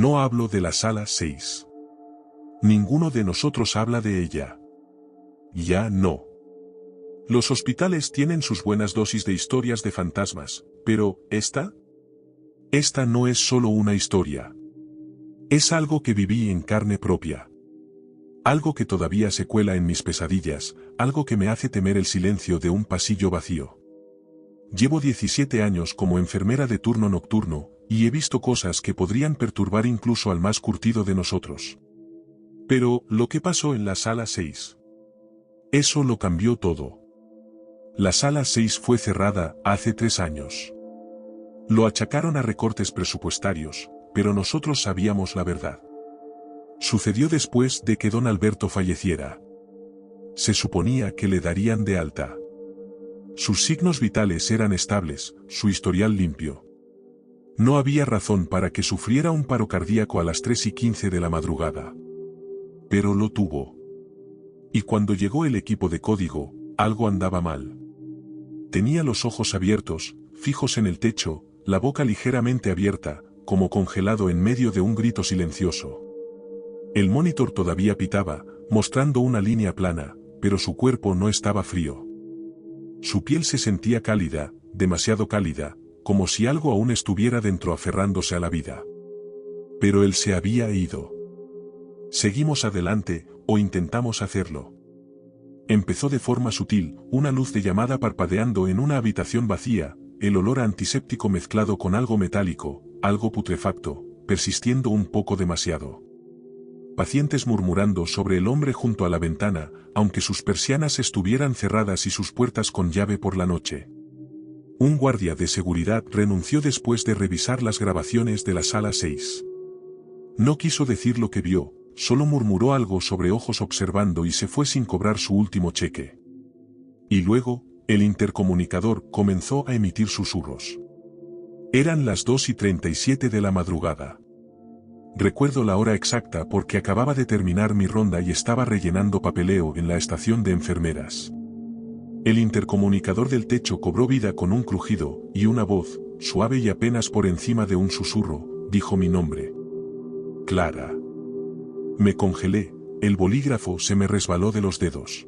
No hablo de la sala 6. Ninguno de nosotros habla de ella. Ya no. Los hospitales tienen sus buenas dosis de historias de fantasmas, pero, ¿esta? Esta no es solo una historia. Es algo que viví en carne propia. Algo que todavía se cuela en mis pesadillas, algo que me hace temer el silencio de un pasillo vacío. Llevo 17 años como enfermera de turno nocturno, y he visto cosas que podrían perturbar incluso al más curtido de nosotros. Pero, lo que pasó en la sala 6. Eso lo cambió todo. La sala 6 fue cerrada hace 3 años. Lo achacaron a recortes presupuestarios, pero nosotros sabíamos la verdad. Sucedió después de que don Alberto falleciera. Se suponía que le darían de alta. Sus signos vitales eran estables, su historial limpio. No había razón para que sufriera un paro cardíaco a las 3:15 de la madrugada. Pero lo tuvo. Y cuando llegó el equipo de código, algo andaba mal. Tenía los ojos abiertos, fijos en el techo, la boca ligeramente abierta, como congelado en medio de un grito silencioso. El monitor todavía pitaba, mostrando una línea plana, pero su cuerpo no estaba frío. Su piel se sentía cálida, demasiado cálida, como si algo aún estuviera dentro aferrándose a la vida. Pero él se había ido. Seguimos adelante, o intentamos hacerlo. Empezó de forma sutil, una luz de llamada parpadeando en una habitación vacía, el olor a antiséptico mezclado con algo metálico, algo putrefacto, persistiendo un poco demasiado. Pacientes murmurando sobre el hombre junto a la ventana, aunque sus persianas estuvieran cerradas y sus puertas con llave por la noche. Un guardia de seguridad renunció después de revisar las grabaciones de la sala 6. No quiso decir lo que vio, solo murmuró algo sobre ojos observando y se fue sin cobrar su último cheque. Y luego, el intercomunicador comenzó a emitir susurros. Eran las 2:37 de la madrugada. Recuerdo la hora exacta porque acababa de terminar mi ronda y estaba rellenando papeleo en la estación de enfermeras. El intercomunicador del techo cobró vida con un crujido, y una voz, suave y apenas por encima de un susurro, dijo mi nombre. Clara. Me congelé, el bolígrafo se me resbaló de los dedos.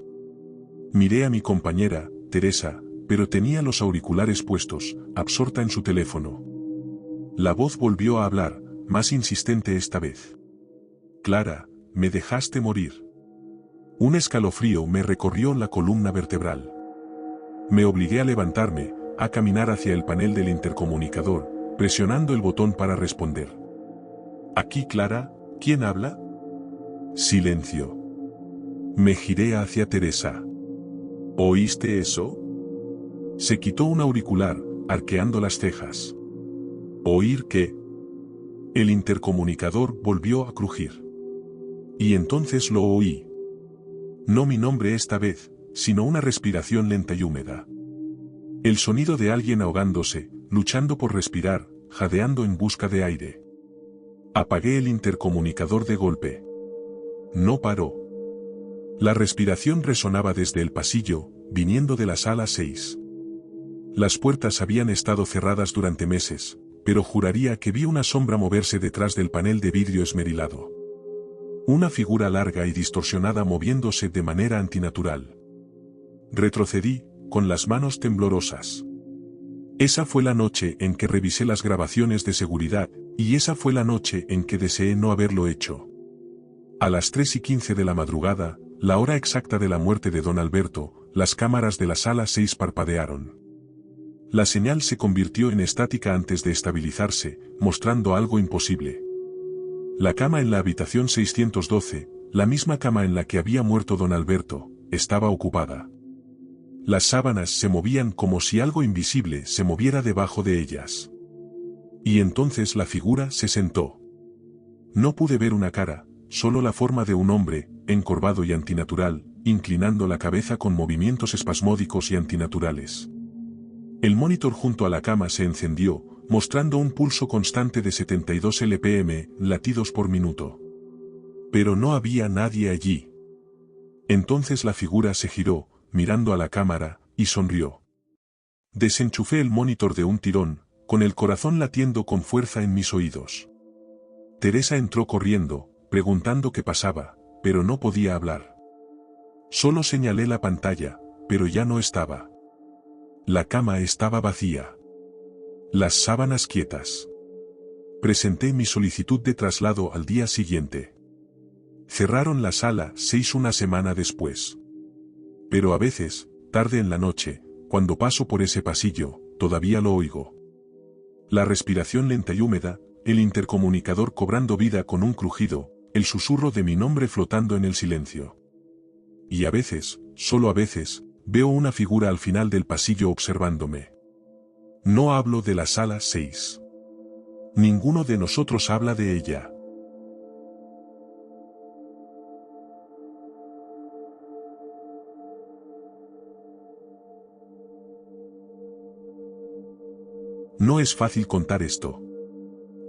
Miré a mi compañera, Teresa, pero tenía los auriculares puestos, absorta en su teléfono. La voz volvió a hablar, más insistente esta vez. Clara, me dejaste morir. Un escalofrío me recorrió la columna vertebral. Me obligué a levantarme, a caminar hacia el panel del intercomunicador, presionando el botón para responder. Aquí Clara, ¿quién habla? Silencio. Me giré hacia Teresa. ¿Oíste eso? Se quitó un auricular, arqueando las cejas. ¿Oír qué? El intercomunicador volvió a crujir. Y entonces lo oí. No mi nombre esta vez, sino una respiración lenta y húmeda. El sonido de alguien ahogándose, luchando por respirar, jadeando en busca de aire. Apagué el intercomunicador de golpe. No paró. La respiración resonaba desde el pasillo, viniendo de la sala 6. Las puertas habían estado cerradas durante meses, pero juraría que vi una sombra moverse detrás del panel de vidrio esmerilado. Una figura larga y distorsionada moviéndose de manera antinatural. Retrocedí, con las manos temblorosas. Esa fue la noche en que revisé las grabaciones de seguridad, y esa fue la noche en que deseé no haberlo hecho. A las 3:15 de la madrugada, la hora exacta de la muerte de don Alberto, las cámaras de la sala 6 parpadearon. La señal se convirtió en estática antes de estabilizarse, mostrando algo imposible. La cama en la habitación 612, la misma cama en la que había muerto don Alberto, estaba ocupada. Las sábanas se movían como si algo invisible se moviera debajo de ellas. Y entonces la figura se sentó. No pude ver una cara, solo la forma de un hombre, encorvado y antinatural, inclinando la cabeza con movimientos espasmódicos y antinaturales. El monitor junto a la cama se encendió, mostrando un pulso constante de 72 LPM, latidos por minuto. Pero no había nadie allí. Entonces la figura se giró, mirando a la cámara, y sonrió. Desenchufé el monitor de un tirón, con el corazón latiendo con fuerza en mis oídos. Teresa entró corriendo, preguntando qué pasaba, pero no podía hablar. Solo señalé la pantalla, pero ya no estaba. La cama estaba vacía. Las sábanas quietas. Presenté mi solicitud de traslado al día siguiente. Cerraron la sala 6 una semana después. Pero a veces, tarde en la noche, cuando paso por ese pasillo, todavía lo oigo. La respiración lenta y húmeda, el intercomunicador cobrando vida con un crujido, el susurro de mi nombre flotando en el silencio. Y a veces, solo a veces, veo una figura al final del pasillo observándome. No hablo de la sala 6. Ninguno de nosotros habla de ella. No es fácil contar esto.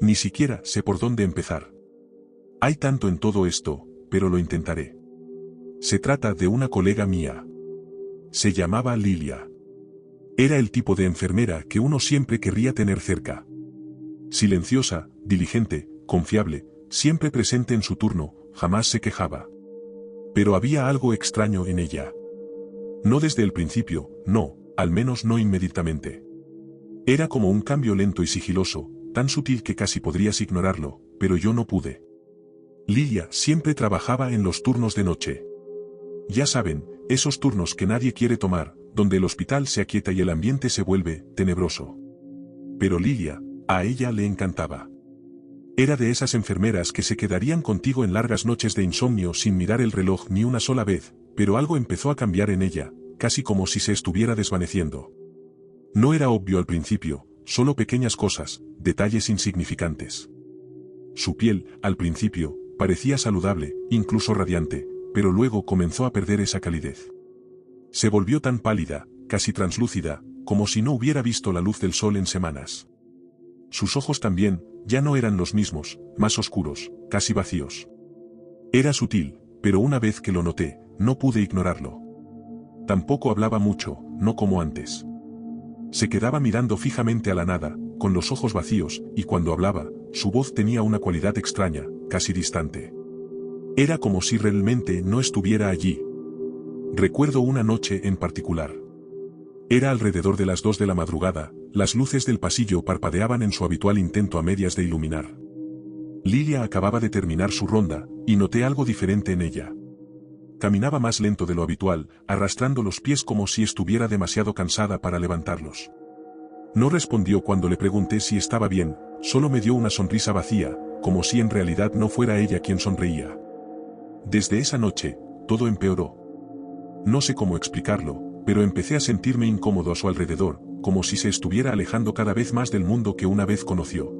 Ni siquiera sé por dónde empezar. Hay tanto en todo esto, pero lo intentaré. Se trata de una colega mía. Se llamaba Lilia. Era el tipo de enfermera que uno siempre querría tener cerca. Silenciosa, diligente, confiable, siempre presente en su turno, jamás se quejaba. Pero había algo extraño en ella. No desde el principio, no, al menos no inmediatamente. Era como un cambio lento y sigiloso, tan sutil que casi podrías ignorarlo, pero yo no pude. Lilia siempre trabajaba en los turnos de noche. Ya saben, esos turnos que nadie quiere tomar, donde el hospital se aquieta y el ambiente se vuelve tenebroso. Pero Lilia, a ella le encantaba. Era de esas enfermeras que se quedarían contigo en largas noches de insomnio sin mirar el reloj ni una sola vez, pero algo empezó a cambiar en ella, casi como si se estuviera desvaneciendo. No era obvio al principio, solo pequeñas cosas, detalles insignificantes. Su piel, al principio, parecía saludable, incluso radiante, pero luego comenzó a perder esa calidez. Se volvió tan pálida, casi translúcida, como si no hubiera visto la luz del sol en semanas. Sus ojos también, ya no eran los mismos, más oscuros, casi vacíos. Era sutil, pero una vez que lo noté, no pude ignorarlo. Tampoco hablaba mucho, no como antes. Se quedaba mirando fijamente a la nada, con los ojos vacíos, y cuando hablaba, su voz tenía una cualidad extraña, casi distante. Era como si realmente no estuviera allí. Recuerdo una noche en particular. Era alrededor de las 2 de la madrugada, las luces del pasillo parpadeaban en su habitual intento a medias de iluminar. Lilia acababa de terminar su ronda, y noté algo diferente en ella. Caminaba más lento de lo habitual, arrastrando los pies como si estuviera demasiado cansada para levantarlos. No respondió cuando le pregunté si estaba bien, solo me dio una sonrisa vacía, como si en realidad no fuera ella quien sonreía. Desde esa noche, todo empeoró. No sé cómo explicarlo, pero empecé a sentirme incómodo a su alrededor, como si se estuviera alejando cada vez más del mundo que una vez conoció.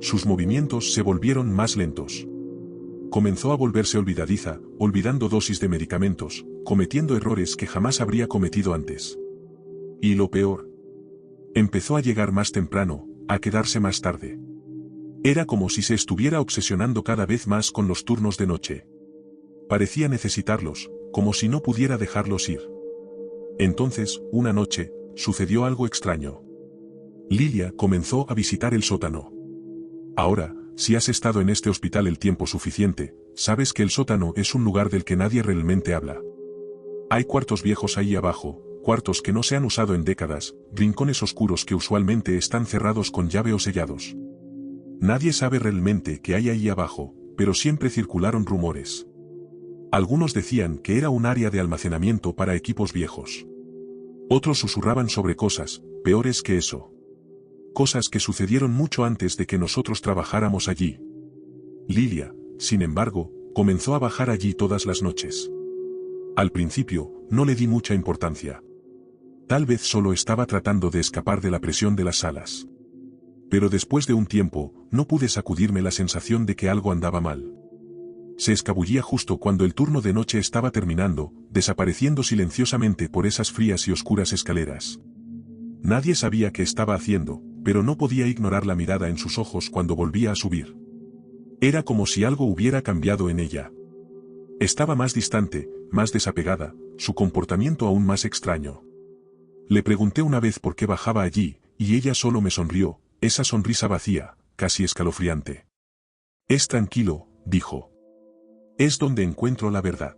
Sus movimientos se volvieron más lentos. Comenzó a volverse olvidadiza, olvidando dosis de medicamentos, cometiendo errores que jamás habría cometido antes. Y lo peor. Empezó a llegar más temprano, a quedarse más tarde. Era como si se estuviera obsesionando cada vez más con los turnos de noche. Parecía necesitarlos, como si no pudiera dejarlos ir. Entonces, una noche, sucedió algo extraño. Lilia comenzó a visitar el sótano. Ahora, si has estado en este hospital el tiempo suficiente, sabes que el sótano es un lugar del que nadie realmente habla. Hay cuartos viejos ahí abajo, cuartos que no se han usado en décadas, rincones oscuros que usualmente están cerrados con llave o sellados. Nadie sabe realmente qué hay ahí abajo, pero siempre circularon rumores. Algunos decían que era un área de almacenamiento para equipos viejos. Otros susurraban sobre cosas, peores que eso. Cosas que sucedieron mucho antes de que nosotros trabajáramos allí. Lilia, sin embargo, comenzó a bajar allí todas las noches. Al principio, no le di mucha importancia. Tal vez solo estaba tratando de escapar de la presión de las salas. Pero después de un tiempo, no pude sacudirme la sensación de que algo andaba mal. Se escabullía justo cuando el turno de noche estaba terminando, desapareciendo silenciosamente por esas frías y oscuras escaleras. Nadie sabía qué estaba haciendo, pero no podía ignorar la mirada en sus ojos cuando volvía a subir. Era como si algo hubiera cambiado en ella. Estaba más distante, más desapegada, su comportamiento aún más extraño. Le pregunté una vez por qué bajaba allí, y ella solo me sonrió, esa sonrisa vacía, casi escalofriante. Es tranquilo, dijo. Es donde encuentro la verdad.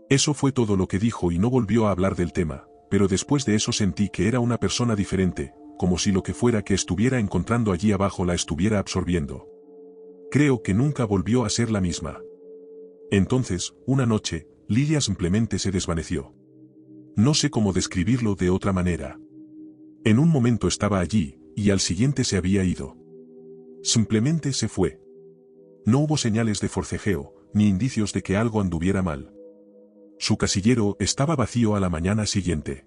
Eso fue todo lo que dijo y no volvió a hablar del tema, pero después de eso sentí que era una persona diferente, como si lo que fuera que estuviera encontrando allí abajo la estuviera absorbiendo. Creo que nunca volvió a ser la misma. Entonces, una noche, Lilia simplemente se desvaneció. No sé cómo describirlo de otra manera. En un momento estaba allí, y al siguiente se había ido. Simplemente se fue. No hubo señales de forcejeo, ni indicios de que algo anduviera mal. Su casillero estaba vacío a la mañana siguiente.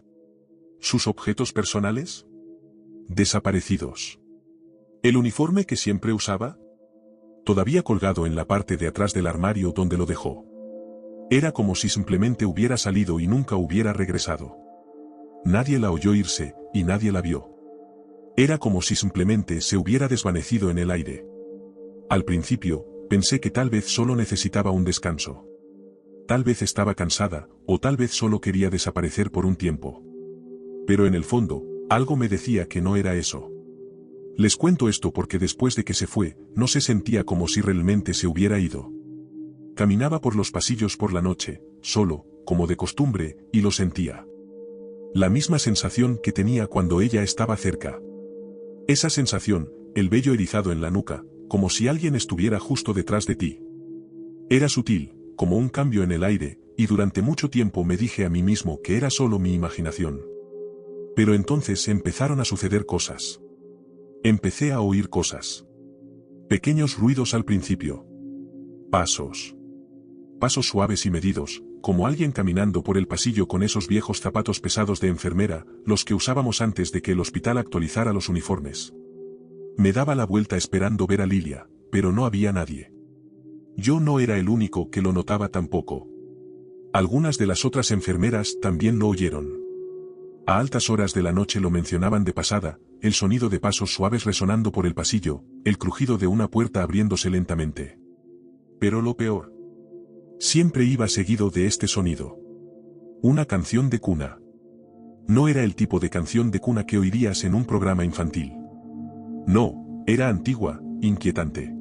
¿Sus objetos personales? Desaparecidos. ¿El uniforme que siempre usaba? Todavía colgado en la parte de atrás del armario donde lo dejó. Era como si simplemente hubiera salido y nunca hubiera regresado. Nadie la oyó irse, y nadie la vio. Era como si simplemente se hubiera desvanecido en el aire. Al principio, pensé que tal vez solo necesitaba un descanso. Tal vez estaba cansada, o tal vez solo quería desaparecer por un tiempo. Pero en el fondo, algo me decía que no era eso. Les cuento esto porque después de que se fue, no se sentía como si realmente se hubiera ido. Caminaba por los pasillos por la noche, solo, como de costumbre, y lo sentía. La misma sensación que tenía cuando ella estaba cerca. Esa sensación, el vello erizado en la nuca, como si alguien estuviera justo detrás de ti. Era sutil, como un cambio en el aire, y durante mucho tiempo me dije a mí mismo que era solo mi imaginación. Pero entonces empezaron a suceder cosas. Empecé a oír cosas. Pequeños ruidos al principio. Pasos. Pasos suaves y medidos, como alguien caminando por el pasillo con esos viejos zapatos pesados de enfermera, los que usábamos antes de que el hospital actualizara los uniformes. Me daba la vuelta esperando ver a Lilia, pero no había nadie. Yo no era el único que lo notaba tampoco. Algunas de las otras enfermeras también lo oyeron. A altas horas de la noche lo mencionaban de pasada, el sonido de pasos suaves resonando por el pasillo, el crujido de una puerta abriéndose lentamente. Pero lo peor. Siempre iba seguido de este sonido. Una canción de cuna. No era el tipo de canción de cuna que oirías en un programa infantil. No, era antigua, inquietante.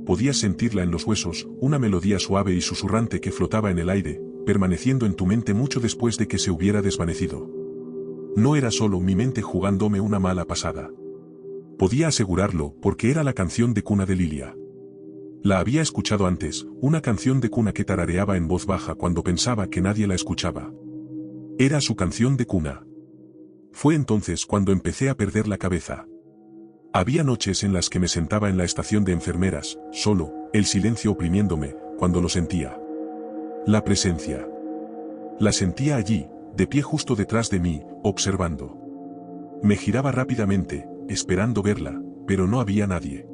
Podías sentirla en los huesos, una melodía suave y susurrante que flotaba en el aire, permaneciendo en tu mente mucho después de que se hubiera desvanecido. No era solo mi mente jugándome una mala pasada. Podía asegurarlo porque era la canción de cuna de Lilia. La había escuchado antes, una canción de cuna que tarareaba en voz baja cuando pensaba que nadie la escuchaba. Era su canción de cuna. Fue entonces cuando empecé a perder la cabeza. Había noches en las que me sentaba en la estación de enfermeras, solo, el silencio oprimiéndome, cuando lo sentía. La presencia. La sentía allí, de pie justo detrás de mí, observando. Me giraba rápidamente, esperando verla, pero no había nadie.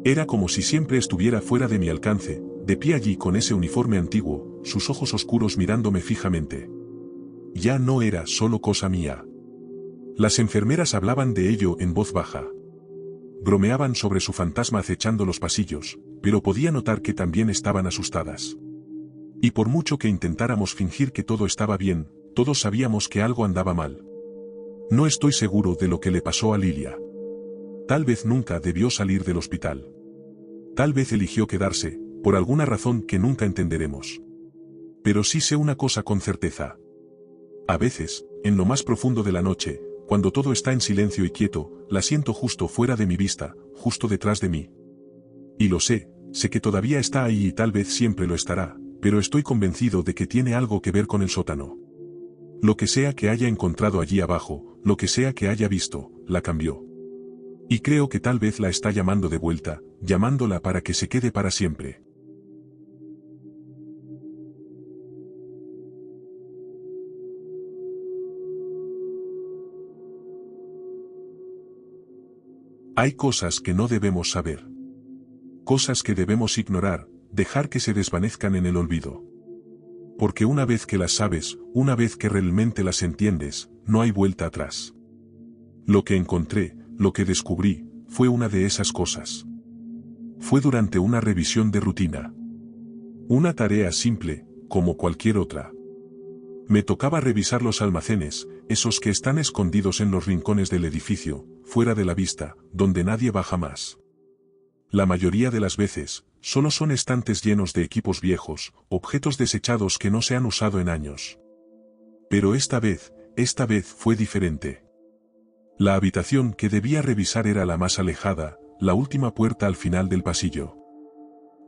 Era como si siempre estuviera fuera de mi alcance, de pie allí con ese uniforme antiguo, sus ojos oscuros mirándome fijamente. Ya no era solo cosa mía. Las enfermeras hablaban de ello en voz baja. Bromeaban sobre su fantasma acechando los pasillos, pero podía notar que también estaban asustadas. Y por mucho que intentáramos fingir que todo estaba bien, todos sabíamos que algo andaba mal. No estoy seguro de lo que le pasó a Lilia. Tal vez nunca debió salir del hospital. Tal vez eligió quedarse, por alguna razón que nunca entenderemos. Pero sí sé una cosa con certeza. A veces, en lo más profundo de la noche, cuando todo está en silencio y quieto, la siento justo fuera de mi vista, justo detrás de mí. Y lo sé que todavía está ahí y tal vez siempre lo estará, pero estoy convencido de que tiene algo que ver con el sótano. Lo que sea que haya encontrado allí abajo, lo que sea que haya visto, la cambió. Y creo que tal vez la está llamando de vuelta, llamándola para que se quede para siempre. Hay cosas que no debemos saber. Cosas que debemos ignorar, dejar que se desvanezcan en el olvido. Porque una vez que las sabes, una vez que realmente las entiendes, no hay vuelta atrás. Lo que encontré, lo que descubrí, fue una de esas cosas. Fue durante una revisión de rutina. Una tarea simple, como cualquier otra. Me tocaba revisar los almacenes, esos que están escondidos en los rincones del edificio, fuera de la vista, donde nadie va jamás. La mayoría de las veces, solo son estantes llenos de equipos viejos, objetos desechados que no se han usado en años. Pero esta vez fue diferente. La habitación que debía revisar era la más alejada, la última puerta al final del pasillo.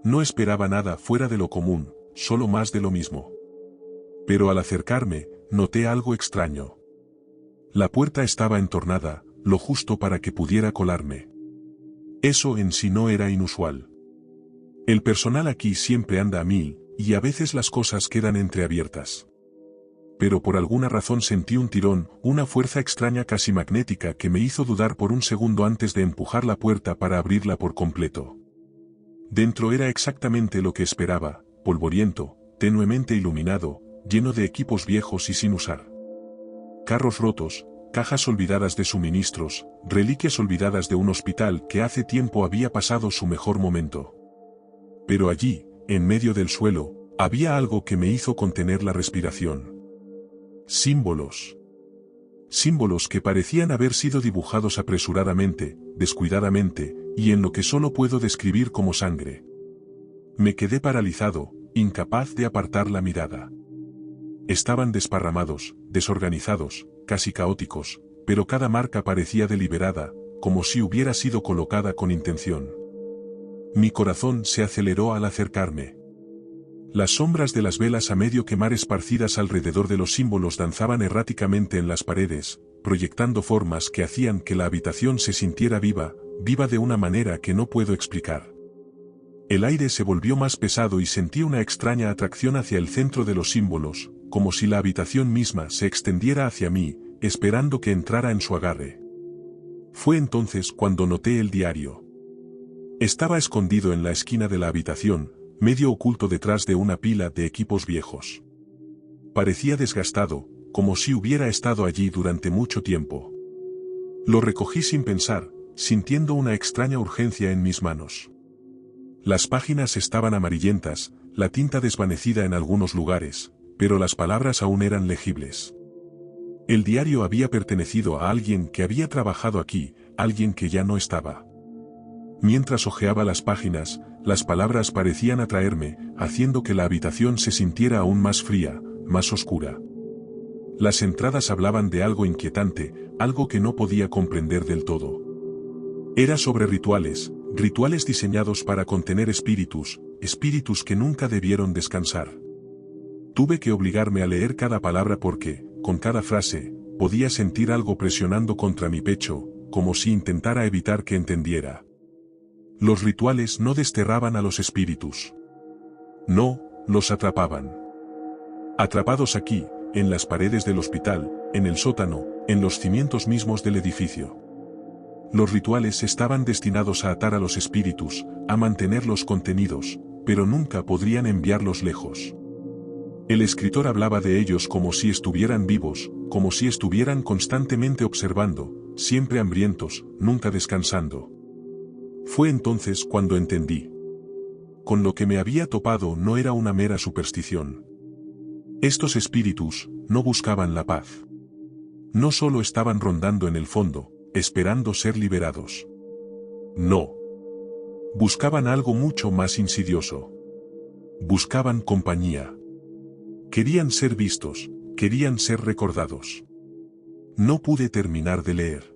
No esperaba nada fuera de lo común, solo más de lo mismo. Pero al acercarme, noté algo extraño. La puerta estaba entornada, lo justo para que pudiera colarme. Eso en sí no era inusual. El personal aquí siempre anda a mil, y a veces las cosas quedan entreabiertas. Pero por alguna razón sentí un tirón, una fuerza extraña casi magnética que me hizo dudar por un segundo antes de empujar la puerta para abrirla por completo. Dentro era exactamente lo que esperaba, polvoriento, tenuemente iluminado, lleno de equipos viejos y sin usar. Carros rotos, cajas olvidadas de suministros, reliquias olvidadas de un hospital que hace tiempo había pasado su mejor momento. Pero allí, en medio del suelo, había algo que me hizo contener la respiración. Símbolos. Símbolos que parecían haber sido dibujados apresuradamente, descuidadamente, y en lo que solo puedo describir como sangre. Me quedé paralizado, incapaz de apartar la mirada. Estaban desparramados, desorganizados, casi caóticos, pero cada marca parecía deliberada, como si hubiera sido colocada con intención. Mi corazón se aceleró al acercarme. Las sombras de las velas a medio quemar esparcidas alrededor de los símbolos danzaban erráticamente en las paredes, proyectando formas que hacían que la habitación se sintiera viva, viva de una manera que no puedo explicar. El aire se volvió más pesado y sentí una extraña atracción hacia el centro de los símbolos, como si la habitación misma se extendiera hacia mí, esperando que entrara en su agarre. Fue entonces cuando noté el diario. Estaba escondido en la esquina de la habitación, medio oculto detrás de una pila de equipos viejos. Parecía desgastado, como si hubiera estado allí durante mucho tiempo. Lo recogí sin pensar, sintiendo una extraña urgencia en mis manos. Las páginas estaban amarillentas, la tinta desvanecida en algunos lugares, pero las palabras aún eran legibles. El diario había pertenecido a alguien que había trabajado aquí, alguien que ya no estaba. Mientras hojeaba las páginas, las palabras parecían atraerme, haciendo que la habitación se sintiera aún más fría, más oscura. Las entradas hablaban de algo inquietante, algo que no podía comprender del todo. Era sobre rituales, rituales diseñados para contener espíritus, espíritus que nunca debieron descansar. Tuve que obligarme a leer cada palabra porque, con cada frase, podía sentir algo presionando contra mi pecho, como si intentara evitar que entendiera. Los rituales no desterraban a los espíritus. No, los atrapaban. Atrapados aquí, en las paredes del hospital, en el sótano, en los cimientos mismos del edificio. Los rituales estaban destinados a atar a los espíritus, a mantenerlos contenidos, pero nunca podrían enviarlos lejos. El escritor hablaba de ellos como si estuvieran vivos, como si estuvieran constantemente observando, siempre hambrientos, nunca descansando. Fue entonces cuando entendí. Con lo que me había topado no era una mera superstición. Estos espíritus no buscaban la paz. No solo estaban rondando en el fondo, esperando ser liberados. No. Buscaban algo mucho más insidioso. Buscaban compañía. Querían ser vistos, querían ser recordados. No pude terminar de leer.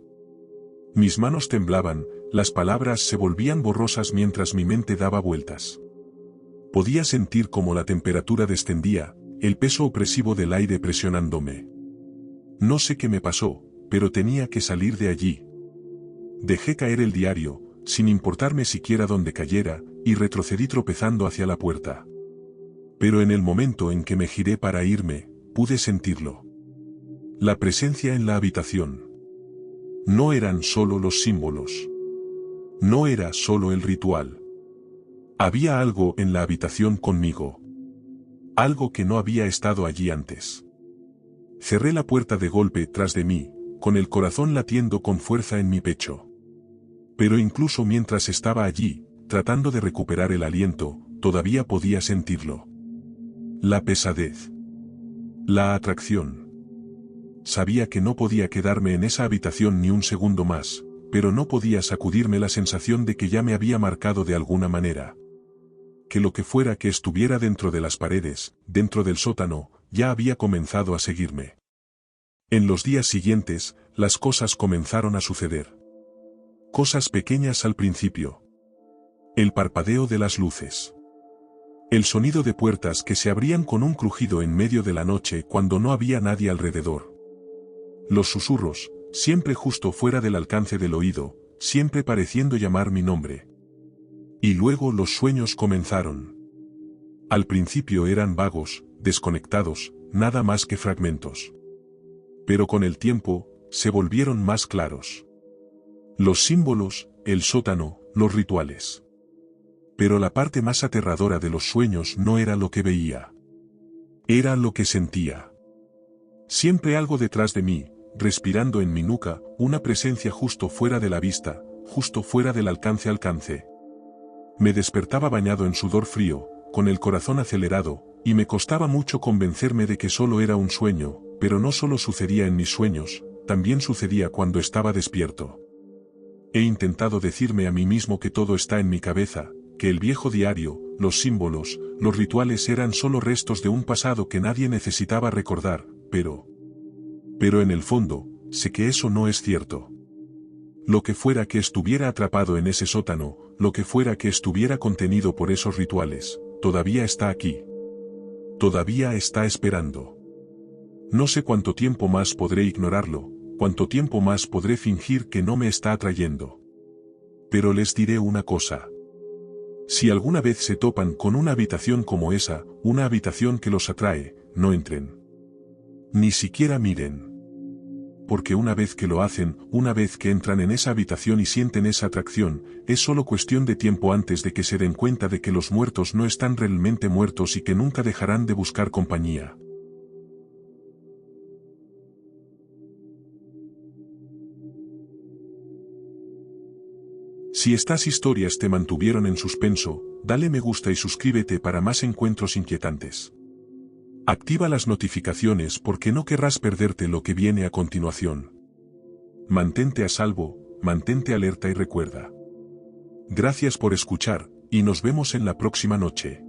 Mis manos temblaban, las palabras se volvían borrosas mientras mi mente daba vueltas. Podía sentir cómo la temperatura descendía, el peso opresivo del aire presionándome. No sé qué me pasó, pero tenía que salir de allí. Dejé caer el diario, sin importarme siquiera dónde cayera, y retrocedí tropezando hacia la puerta. Pero en el momento en que me giré para irme, pude sentirlo. La presencia en la habitación. No eran solo los símbolos. No era solo el ritual. Había algo en la habitación conmigo. Algo que no había estado allí antes. Cerré la puerta de golpe tras de mí, con el corazón latiendo con fuerza en mi pecho. Pero incluso mientras estaba allí, tratando de recuperar el aliento, todavía podía sentirlo. La pesadez. La atracción. Sabía que no podía quedarme en esa habitación ni un segundo más, pero no podía sacudirme la sensación de que ya me había marcado de alguna manera. Que lo que fuera que estuviera dentro de las paredes, dentro del sótano, ya había comenzado a seguirme. En los días siguientes, las cosas comenzaron a suceder. Cosas pequeñas al principio. El parpadeo de las luces. El sonido de puertas que se abrían con un crujido en medio de la noche cuando no había nadie alrededor. Los susurros, siempre justo fuera del alcance del oído, siempre pareciendo llamar mi nombre. Y luego los sueños comenzaron. Al principio eran vagos, desconectados, nada más que fragmentos. Pero con el tiempo, se volvieron más claros. Los símbolos, el sótano, los rituales. Pero la parte más aterradora de los sueños no era lo que veía. Era lo que sentía. Siempre algo detrás de mí, respirando en mi nuca, una presencia justo fuera de la vista, justo fuera del alcance. Me despertaba bañado en sudor frío, con el corazón acelerado, y me costaba mucho convencerme de que solo era un sueño, pero no solo sucedía en mis sueños, también sucedía cuando estaba despierto. He intentado decirme a mí mismo que todo está en mi cabeza, que el viejo diario, los símbolos, los rituales eran solo restos de un pasado que nadie necesitaba recordar, pero en el fondo, sé que eso no es cierto. Lo que fuera que estuviera atrapado en ese sótano, lo que fuera que estuviera contenido por esos rituales, todavía está aquí. Todavía está esperando. No sé cuánto tiempo más podré ignorarlo, cuánto tiempo más podré fingir que no me está atrayendo. Pero les diré una cosa. Si alguna vez se topan con una habitación como esa, una habitación que los atrae, no entren. Ni siquiera miren. Porque una vez que lo hacen, una vez que entran en esa habitación y sienten esa atracción, es solo cuestión de tiempo antes de que se den cuenta de que los muertos no están realmente muertos y que nunca dejarán de buscar compañía. Si estas historias te mantuvieron en suspenso, dale me gusta y suscríbete para más encuentros inquietantes. Activa las notificaciones porque no querrás perderte lo que viene a continuación. Mantente a salvo, mantente alerta y recuerda. Gracias por escuchar, y nos vemos en la próxima noche.